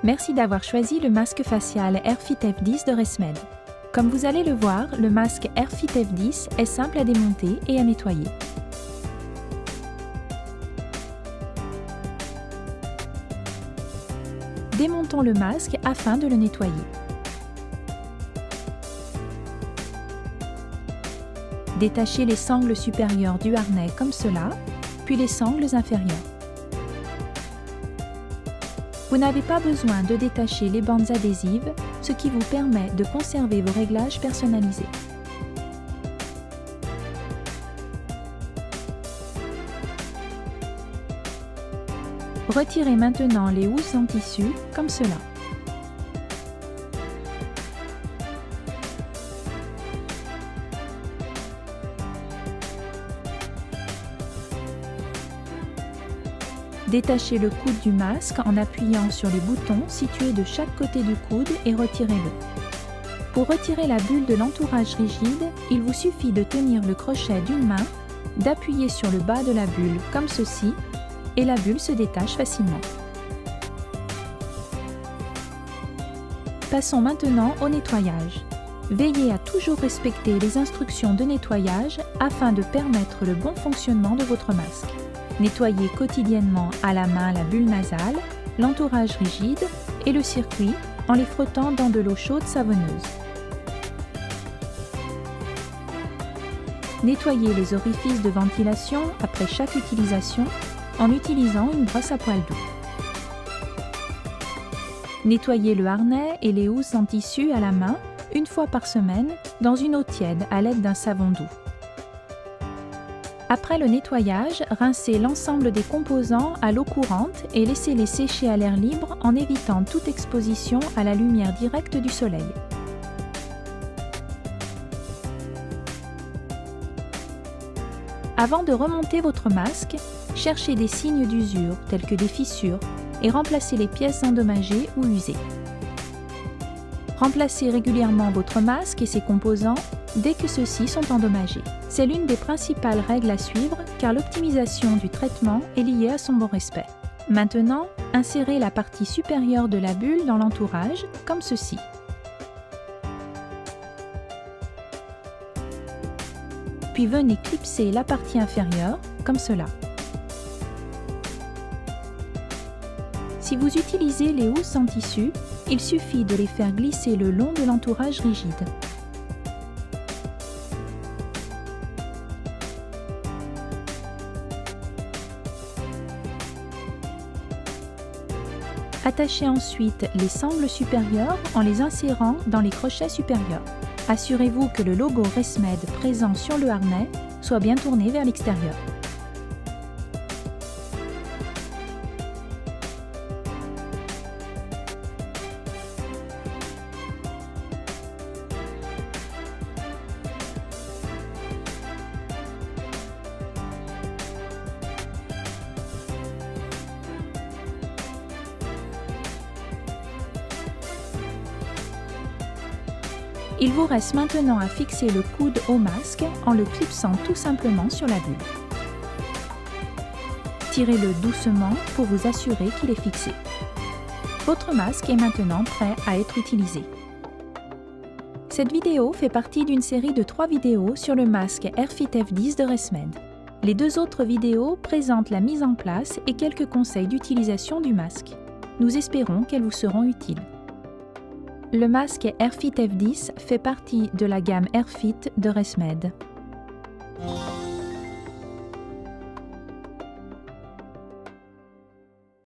Merci d'avoir choisi le masque facial Airfit F10 de ResMed. Comme vous allez le voir, le masque Airfit F10 est simple à démonter et à nettoyer. Démontons le masque afin de le nettoyer. Détachez les sangles supérieures du harnais comme cela, puis les sangles inférieures. Vous n'avez pas besoin de détacher les bandes adhésives, ce qui vous permet de conserver vos réglages personnalisés. Retirez maintenant les housses en tissu comme cela. Détachez le coude du masque en appuyant sur les boutons situés de chaque côté du coude et retirez-le. Pour retirer la bulle de l'entourage rigide, il vous suffit de tenir le crochet d'une main, d'appuyer sur le bas de la bulle comme ceci, et la bulle se détache facilement. Passons maintenant au nettoyage. Veillez à toujours respecter les instructions de nettoyage afin de permettre le bon fonctionnement de votre masque. Nettoyez quotidiennement à la main la bulle nasale, l'entourage rigide et le circuit en les frottant dans de l'eau chaude savonneuse. Nettoyez les orifices de ventilation après chaque utilisation en utilisant une brosse à poils doux. Nettoyez le harnais et les housses en tissu à la main une fois par semaine dans une eau tiède à l'aide d'un savon doux. Après le nettoyage, rincez l'ensemble des composants à l'eau courante et laissez-les sécher à l'air libre en évitant toute exposition à la lumière directe du soleil. Avant de remonter votre masque, cherchez des signes d'usure tels que des fissures et remplacez les pièces endommagées ou usées. Remplacez régulièrement votre masque et ses composants dès que ceux-ci sont endommagés. C'est l'une des principales règles à suivre car l'optimisation du traitement est liée à son bon respect. Maintenant, insérez la partie supérieure de la bulle dans l'entourage, comme ceci. Puis venez clipser la partie inférieure, comme cela. Si vous utilisez les housses en tissu, il suffit de les faire glisser le long de l'entourage rigide. Attachez ensuite les sangles supérieures en les insérant dans les crochets supérieurs. Assurez-vous que le logo ResMed présent sur le harnais soit bien tourné vers l'extérieur. Il vous reste maintenant à fixer le coude au masque en le clipsant tout simplement sur la bulle. Tirez-le doucement pour vous assurer qu'il est fixé. Votre masque est maintenant prêt à être utilisé. Cette vidéo fait partie d'une série de 3 vidéos sur le masque Airfit F10 de ResMed. Les 2 autres vidéos présentent la mise en place et quelques conseils d'utilisation du masque. Nous espérons qu'elles vous seront utiles. Le masque Airfit F10 fait partie de la gamme Airfit de ResMed.